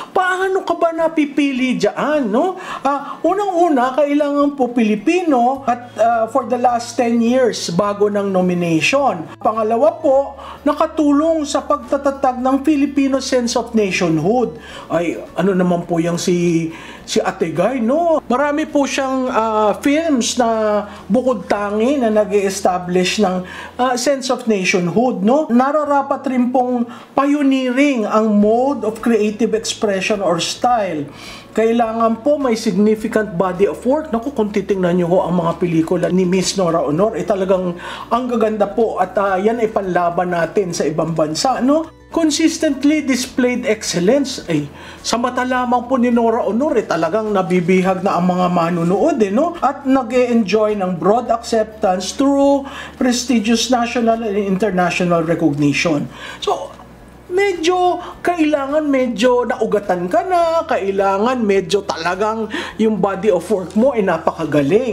Paano ka ba napipili diyan, no? Unang-una, kailangan po Pilipino at for the last 10 years bago ng nomination. Pangalawa po, nakatulong sa pagtatatag ng Filipino sense of nationhood. Ay, ano naman po yung si Ate Guy, no? Marami po siyang films na bukod tangi na nag-establish ng sense of nationhood, no? Nararapat rin pong pioneering ang mode of creative expression or style. Kailangan po may significant body of work. Naku, kung titingnan nyo ho ang mga pelikula ni Miss Nora Aunor, talagang ang gaganda po at yan ay panlaban natin sa ibang bansa, no? Consistently displayed excellence. Sa mata lamang po ni Nora Aunor, talagang nabibihag na ang mga manunood, no? At nag-e-enjoy ng broad acceptance through prestigious national and international recognition. So, kailangan medyo naugatan ka na, kailangan medyo talagang yung body of work mo ay napakagaling.